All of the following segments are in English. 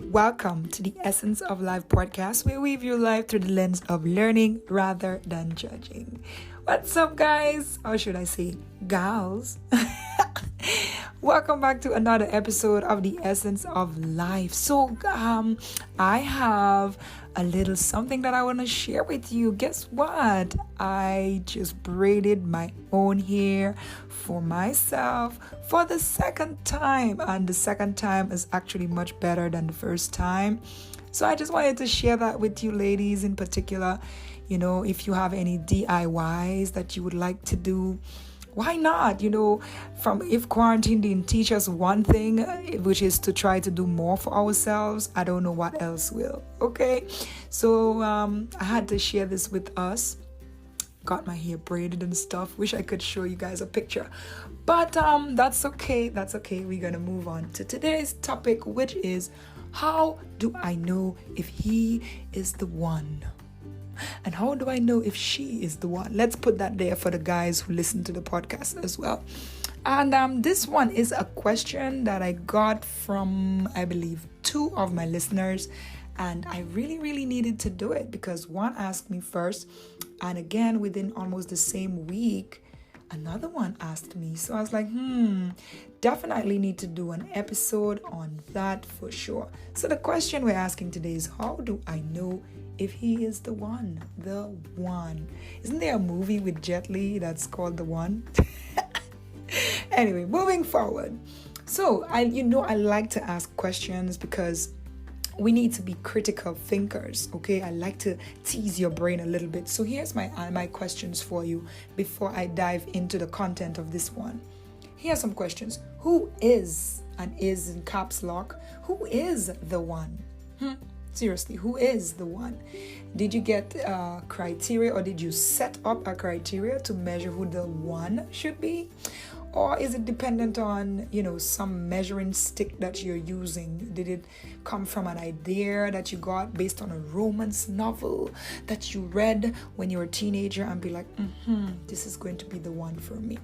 Welcome to the Essence of Life podcast, where we view life through the lens of learning rather than judging. What's up, guys? Or should I say, gals? Welcome back to another episode of the Essence of Life. So, I have a little something that I want to share with you. Guess what? I just braided my own hair for myself for the second time, and the second time is actually much better than the first time. So I just wanted to share that with you ladies in particular. You know, if you have any DIYs that you would like to do, why not? You know, if quarantine didn't teach us one thing, which is to try to do more for ourselves, I don't know what else will. Okay, so I had to share this with us. Got my hair braided and stuff. Wish I could show you guys a picture, but that's okay. We're gonna move on to today's topic, which is, how do I know if he is the one? And how do I know if she is the one? Let's put that there for the guys who listen to the podcast as well. And this one is a question that I got from, I believe, 2 of my listeners. And I really needed to do it because one asked me first. And again, within almost the same week, another one asked me. So I was like, definitely need to do an episode on that for sure. So the question we're asking today is, how do I know if he is the one? The one. Isn't there a movie with Jet Li that's called The One? Anyway, moving forward. So I like to ask questions because we need to be critical thinkers, okay? I like to tease your brain a little bit. So here's my questions for you before I dive into the content of this one. Here are some questions. Who is, and is in caps lock, who is the one? Seriously, who is the one? Did you get criteria, or did you set up a criteria to measure who the one should be? Or is it dependent on, some measuring stick that you're using? Did it come from an idea that you got based on a romance novel that you read when you were a teenager and be like, this is going to be the one for me?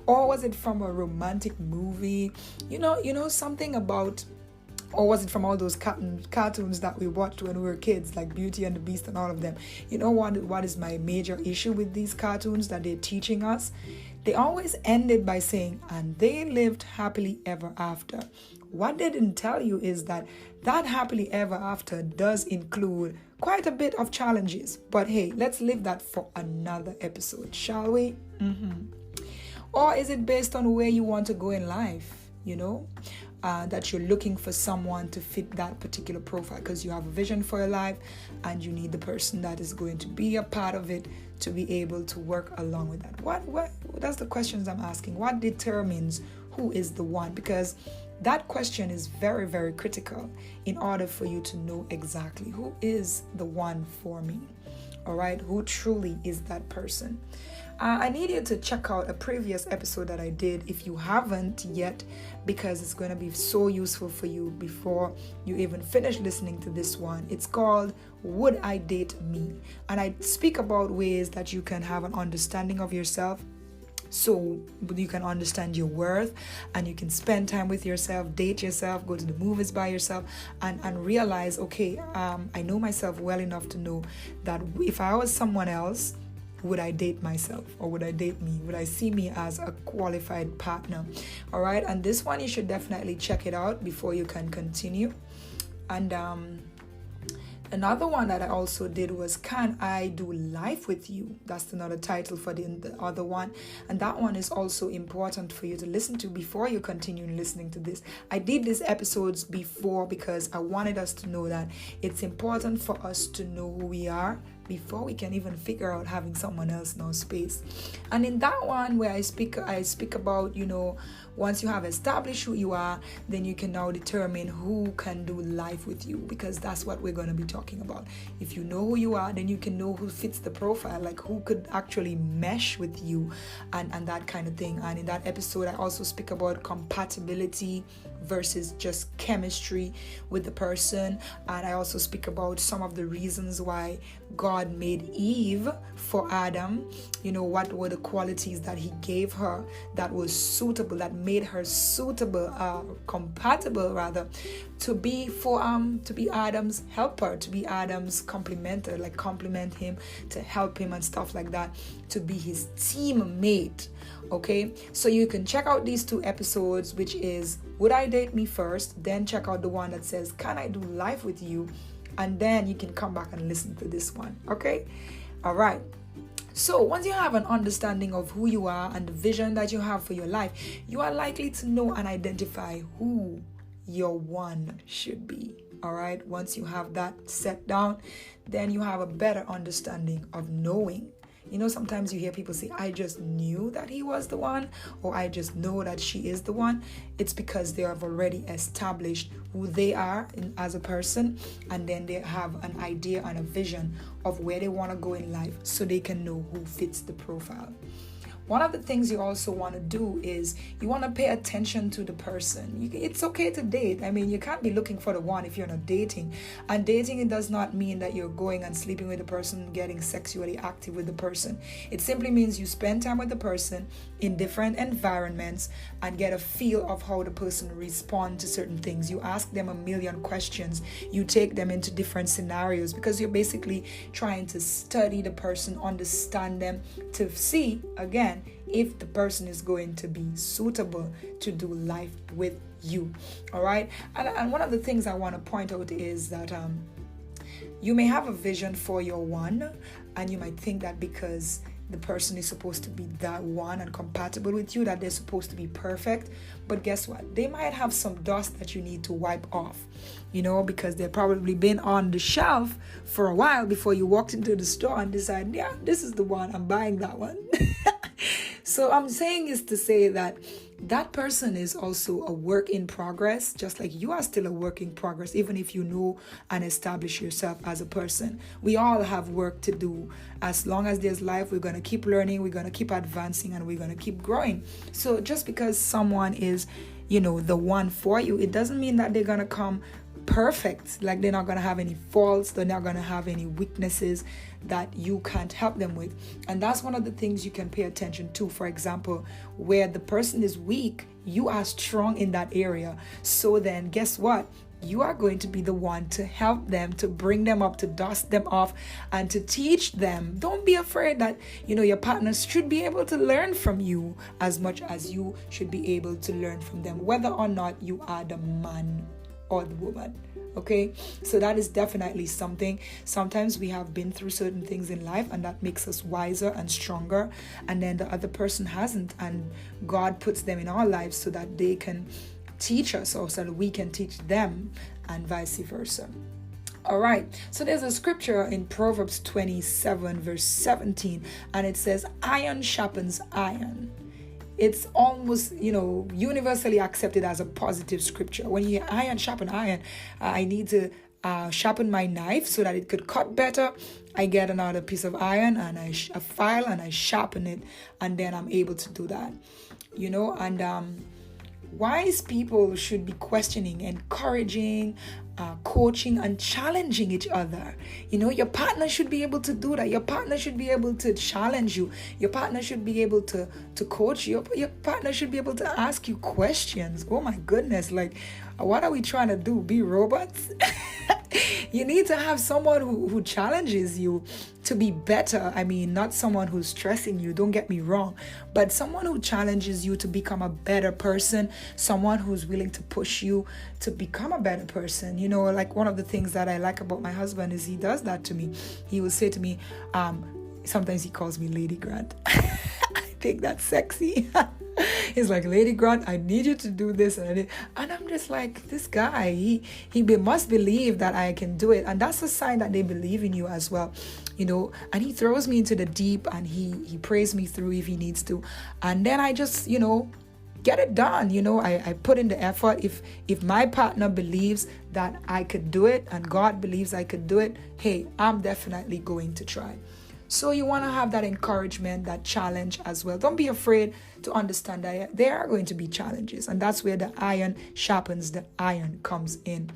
Or was it from a romantic movie? Something about... Or was it from all those cartoons that we watched when we were kids, like Beauty and the Beast and all of them? You know what is my major issue with these cartoons that they're teaching us? They always ended by saying, and they lived happily ever after. What they didn't tell you is that happily ever after does include quite a bit of challenges. But hey, let's leave that for another episode, shall we? Or is it based on where you want to go in life? That you're looking for someone to fit that particular profile because you have a vision for your life and you need the person that is going to be a part of it to be able to work along with that. What that's the questions I'm asking. What determines who is the one? Because that question is very, very critical in order for you to know exactly who is the one for me. All right, who truly is that person? I need you to check out a previous episode that I did if you haven't yet, because it's going to be so useful for you before you even finish listening to this one. It's called Would I Date Me? And I speak about ways that you can have an understanding of yourself, so you can understand your worth and you can spend time with yourself, date yourself, go to the movies by yourself, and realize, okay, I know myself well enough to know that if I was someone else, would I date myself, or would I date me? Would I see me as a qualified partner? All right. And this one, you should definitely check it out before you can continue. And another one that I also did was, Can I Do Life With You? That's another title for the other one. And that one is also important for you to listen to before you continue listening to this. I did these episodes before because I wanted us to know that it's important for us to know who we are before we can even figure out having someone else in our space. And in that one where I speak about, once you have established who you are, then you can now determine who can do life with you, because that's what we're going to be talking about. If you know who you are, then you can know who fits the profile, like who could actually mesh with you and that kind of thing. And in that episode, I also speak about compatibility versus just chemistry with the person. And I also speak about some of the reasons why God God made Eve for Adam, what were the qualities that he gave her that was suitable, that made her suitable, compatible rather, to be Adam's helper, to be Adam's complementer, like complement him, to help him and stuff like that, to be his teammate. Okay, so you can check out these 2 episodes, which is Would I Date Me First? Then check out the one that says Can I Do Life With You? And then you can come back and listen to this one. Okay, all right. So once you have an understanding of who you are and the vision that you have for your life, you are likely to know and identify who your one should be. All right, once you have that set down, then you have a better understanding of knowing. Sometimes you hear people say, I just knew that he was the one, or I just know that she is the one. It's because they have already established who they are as a person, and then they have an idea and a vision of where they want to go in life so they can know who fits the profile. One of the things you also want to do is you want to pay attention to the person. It's okay to date. I mean, you can't be looking for the one if you're not dating. And dating, it does not mean that you're going and sleeping with the person, getting sexually active with the person. It simply means you spend time with the person in different environments and get a feel of how the person responds to certain things. You ask them a million questions. You take them into different scenarios because you're basically trying to study the person, understand them, to see, again, if the person is going to be suitable to do life with you. All right. And one of the things I want to point out is that you may have a vision for your one, and you might think that because the person is supposed to be that one and compatible with you, that they're supposed to be perfect. But guess what? They might have some dust that you need to wipe off, because they've probably been on the shelf for a while before you walked into the store and decided, yeah, this is the one, I'm buying that one. So I'm saying is to say that person is also a work in progress, just like you are still a work in progress, even if you know and establish yourself as a person. We all have work to do. As long as there's life, we're going to keep learning, we're going to keep advancing, and we're going to keep growing. So just because someone is, the one for you, it doesn't mean that they're going to come perfect. Like, they're not going to have any faults, they're not going to have any weaknesses that you can't help them with. And that's one of the things you can pay attention to. For example, where the person is weak, you are strong in that area. So then guess what? You are going to be the one to help them, to bring them up, to dust them off, and to teach them. Don't be afraid that, your partners should be able to learn from you as much as you should be able to learn from them, whether or not you are the man or the woman. Okay, so that is definitely something. Sometimes we have been through certain things in life, and that makes us wiser and stronger, and then the other person hasn't, and God puts them in our lives so that they can teach us, or so that we can teach them, and vice versa. All right, so there's a scripture in Proverbs 27 verse 17, and it says, iron sharpens iron. It's almost, universally accepted as a positive scripture. When you hear iron sharpen iron, I need to sharpen my knife so that it could cut better. I get another piece of iron and a file, and I sharpen it, and then I'm able to do that. And wise people should be questioning, encouraging, coaching, and challenging each other. Your partner should be able to do that. Your partner should be able to challenge you. Your partner should be able to coach you. Your partner should be able to ask you questions. Oh my goodness, like, what are we trying to do? Be robots? You need to have someone who challenges you to be better. I mean, not someone who's stressing you, don't get me wrong, but someone who challenges you to become a better person, someone who's willing to push you to become a better person. Like, one of the things that I like about my husband is he does that to me. He will say to me, sometimes he calls me Lady Grant. I think that's sexy. He's like, Lady Grant, I need you to do this. And I'm just like, this guy, he must believe that I can do it. And that's a sign that they believe in you as well. And he throws me into the deep, and he prays me through if he needs to. And then I just, get it done. I put in the effort. If my partner believes that I could do it, and God believes I could do it, hey, I'm definitely going to try. So you want to have that encouragement, that challenge as well. Don't be afraid to understand that there are going to be challenges. And that's where the iron sharpens the iron comes in.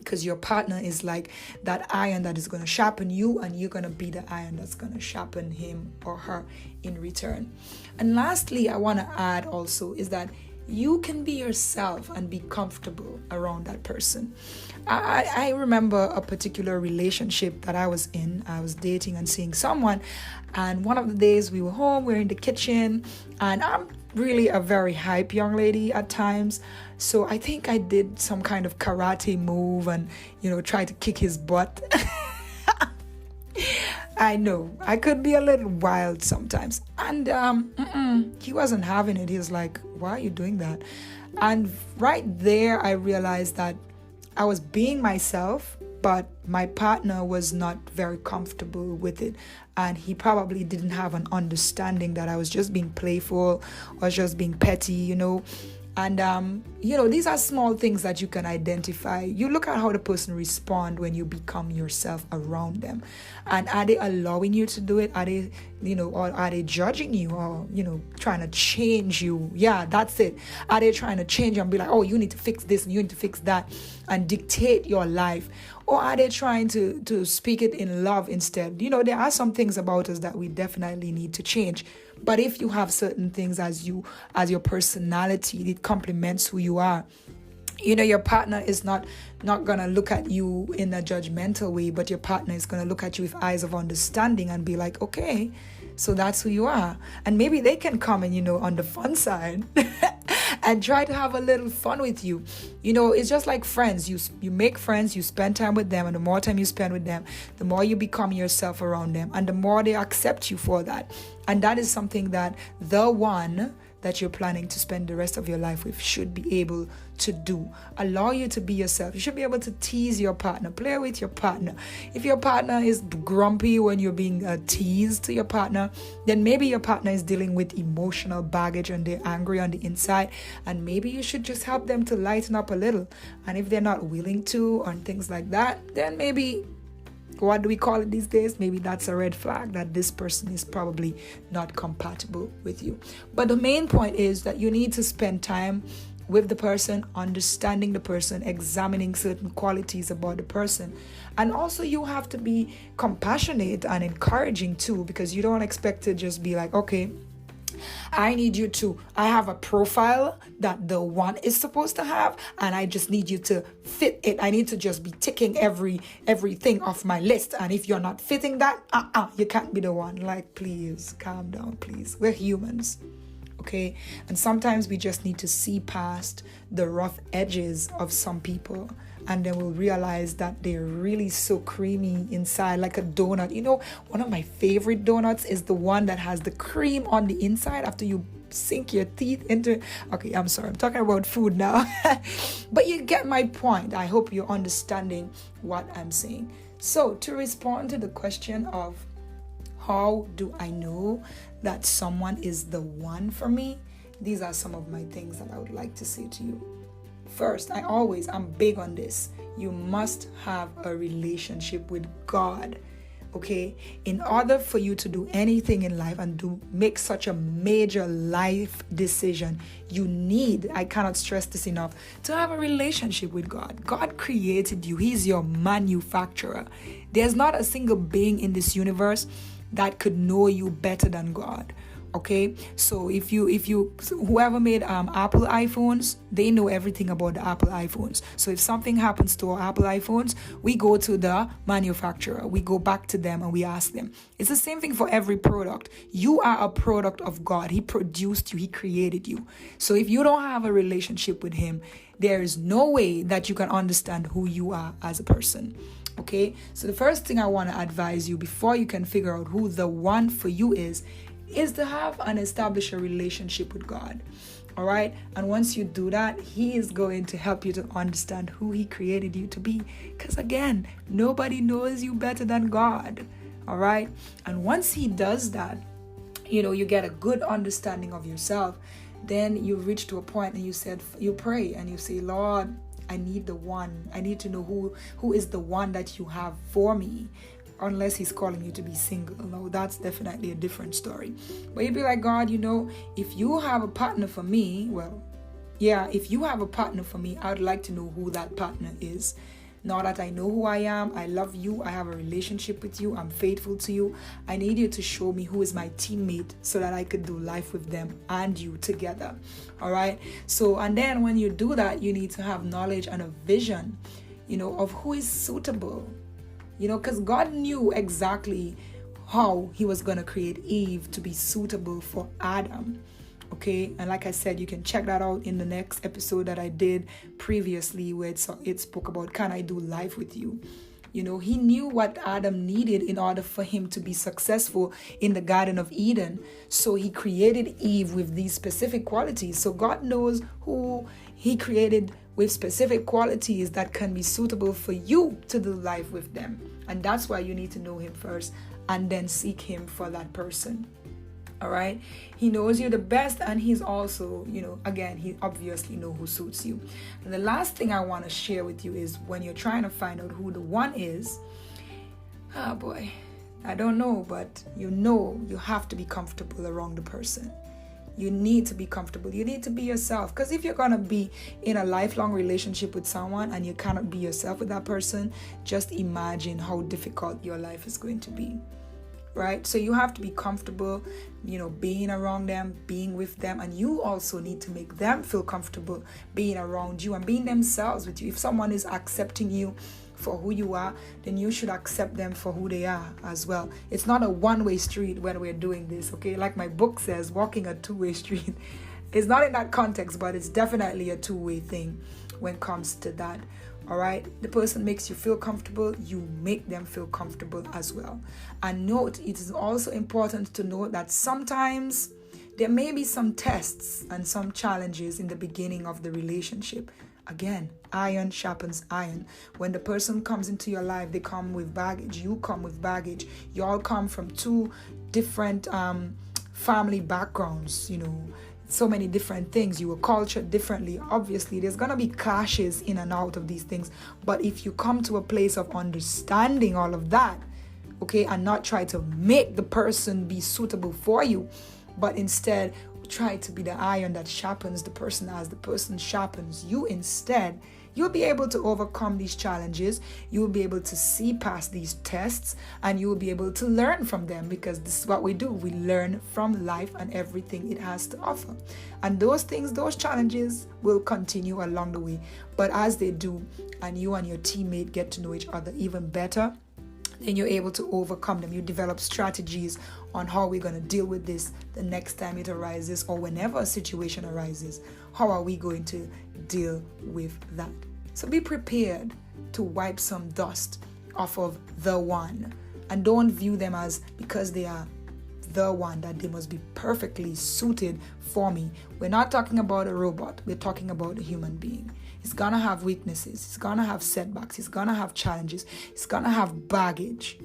because your partner is like that iron that is going to sharpen you, and you're going to be the iron that's going to sharpen him or her in return. And lastly, I want to add also is that you can be yourself and be comfortable around that person. I remember a particular relationship that I was in. I was dating and seeing someone, and one of the days we were home, we were in the kitchen, and I'm really a very hype young lady at times. So I think I did some kind of karate move and, tried to kick his butt. I know I could be a little wild sometimes, and he wasn't having it. He was like, "Why are you doing that?" And right there, I realized that I was being myself, but my partner was not very comfortable with it, and he probably didn't have an understanding that I was just being playful or just being petty, And, these are small things that you can identify. You look at how the person respond when you become yourself around them. And are they allowing you to do it? Are they, or are they judging you or, trying to change you? Yeah, that's it. Are they trying to change you and be like, oh, you need to fix this and you need to fix that and dictate your life? Or are they trying to speak it in love instead? There are some things about us that we definitely need to change. But if you have certain things as your personality, it complements who you are. Your partner is not going to look at you in a judgmental way, but your partner is going to look at you with eyes of understanding and be like, okay, so that's who you are. And maybe they can come and, on the fun side and try to have a little fun with you. It's just like friends. You make friends, you spend time with them, and the more time you spend with them, the more you become yourself around them, and the more they accept you for that. And that is something that the one that you're planning to spend the rest of your life with should be able to do. Allow you to be yourself. You should be able to tease your partner, play with your partner. If your partner is grumpy when you're being teased to your partner, then maybe your partner is dealing with emotional baggage and they're angry on the inside, and maybe you should just help them to lighten up a little. And if they're not willing to or things like that, then maybe, what do we call it these days? Maybe that's a red flag that this person is probably not compatible with you. But the main point is that you need to spend time with the person, understanding the person, examining certain qualities about the person. And also you have to be compassionate and encouraging too, because you don't expect to just be like, okay, I have a profile that the one is supposed to have, and I just need you to fit it. I need to just be ticking everything off my list. And if you're not fitting that, you can't be the one. Like, please calm down, please. We're humans. Okay. And sometimes we just need to see past the rough edges of some people, and then we'll realize that they're really so creamy inside, like a donut. One of my favorite donuts is the one that has the cream on the inside after you sink your teeth into it. Okay, I'm sorry, I'm talking about food now. But you get my point. I hope you're understanding what I'm saying. So to respond to the question of how do I know that someone is the one for me, these are some of my things that I would like to say to you. First, I'm big on this. You must have a relationship with God. Okay? In order for you to do anything in life and make such a major life decision, you need, I cannot stress this enough, to have a relationship with God. God created you. He's your manufacturer. There's not a single being in this universe that could know you better than God. Okay, so if whoever made Apple iPhones, they know everything about the Apple iPhones. So if something happens to our Apple iPhones, we go to the manufacturer, we go back to them and we ask them. It's the same thing for every product. You are a product of God. He produced you, He created you. So if you don't have a relationship with Him, there is no way that you can understand who you are as a person. Okay, so the first thing I want to advise you before you can figure out who the one for you is to have and establish a relationship with God. All right. And once you do that, He is going to help you to understand who He created you to be. Because again, nobody knows you better than God. All right. And once He does that, you get a good understanding of yourself. Then you reach to a point and you pray and you say, Lord, I need the one. I need to know who is the one that you have for me. Unless He's calling you to be single. No, that's definitely a different story. But you'd be like, God, if you have a partner for me, if you have a partner for me, I would like to know who that partner is. Now that I know who I am, I love you, I have a relationship with you, I'm faithful to you, I need you to show me who is my teammate so that I could do life with them and you together. All right. So, and then when you do that, you need to have knowledge and a vision, of who is suitable, because God knew exactly how he was going to create Eve to be suitable for Adam. Okay, and like I said, you can check that out in the next episode that I did previously, where it spoke about, can I do life with you? He knew what Adam needed in order for him to be successful in the Garden of Eden. So he created Eve with these specific qualities. So God knows who he created with specific qualities that can be suitable for you to do life with them. And that's why you need to know him first and then seek him for that person. All right. He knows you the best, and he's also, again, he obviously knows who suits you. And the last thing I want to share with you is when you're trying to find out who the one is, oh boy, I don't know, but you have to be comfortable around the person. You need to be comfortable. You need to be yourself. Because if you're going to be in a lifelong relationship with someone and you cannot be yourself with that person, just imagine how difficult your life is going to be. Right? So you have to be comfortable, being around them, being with them. And you also need to make them feel comfortable being around you and being themselves with you. If someone is accepting you for who you are, then you should accept them for who they are as well. It's not a one-way street when we're doing this, okay? Like my book says, walking a two-way street. It's not in that context, but it's definitely a two-way thing when it comes to that. All right, the person makes you feel comfortable, you make them feel comfortable as well. And note, it is also important to note that sometimes there may be some tests and some challenges in the beginning of the relationship. Again, iron sharpens iron. When the person comes into your life, they come with baggage. You come with baggage. You all come from two different family backgrounds, so many different things. You were cultured differently. Obviously, there's going to be clashes in and out of these things. But if you come to a place of understanding all of that, okay, and not try to make the person be suitable for you, but instead try to be the iron that sharpens the person as the person sharpens you instead, you'll be able to overcome these challenges. You will be able to see past these tests, and you will be able to learn from them, because this is what we do. We learn from life and everything it has to offer. And those things, those challenges will continue along the way. But as they do, and you and your teammate get to know each other even better, then you're able to overcome them. You develop strategies on how we're going to deal with this the next time it arises, or whenever a situation arises. How are we going to deal with that? So be prepared to wipe some dust off of the one, and don't view them as, because they are the one, that they must be perfectly suited for me. We're not talking about a robot. We're talking about a human being. It's going to have weaknesses. It's going to have setbacks. It's going to have challenges. It's going to have baggage.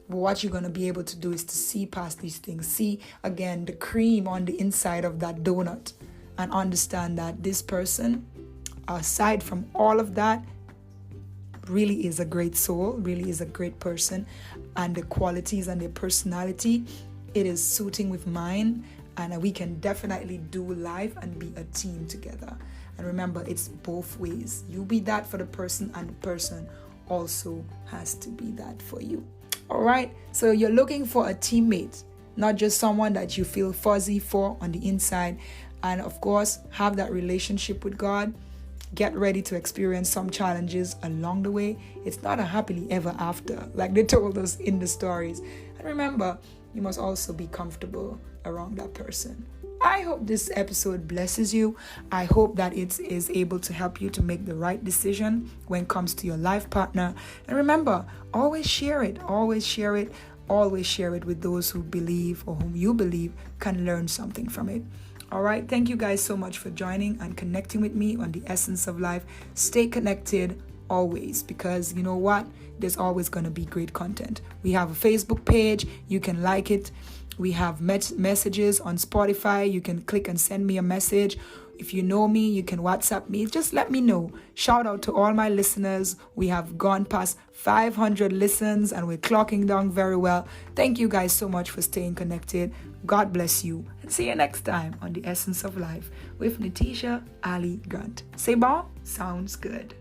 But what you're going to be able to do is to see past these things. See, again, the cream on the inside of that donut, and understand that this person, aside from all of that, really is a great soul, really is a great person. And the qualities and their personality, it is suiting with mine. And we can definitely do life and be a team together. And remember, it's both ways. You be that for the person, and the person also has to be that for you. All right. So you're looking for a teammate, not just someone that you feel fuzzy for on the inside. And of course, have that relationship with God. Get ready to experience some challenges along the way. It's not a happily ever after, like they told us in the stories. And remember, you must also be comfortable around that person. I hope this episode blesses you. I hope that it is able to help you to make the right decision when it comes to your life partner. And remember, always share it. Always share it. Always share it with those who believe, or whom you believe can learn something from it. All right. Thank you guys so much for joining and connecting with me on the Essence of Life. Stay connected always, because you know what? There's always going to be great content. We have a Facebook page. You can like it. We have messages on Spotify. You can click and send me a message. If you know me, you can WhatsApp me. Just let me know. Shout out to all my listeners. We have gone past 500 listens and we're clocking down very well. Thank you guys so much for staying connected. God bless you. And see you next time on The Essence of Life with Netisha Alie-Grant. C'est bon? Sounds good.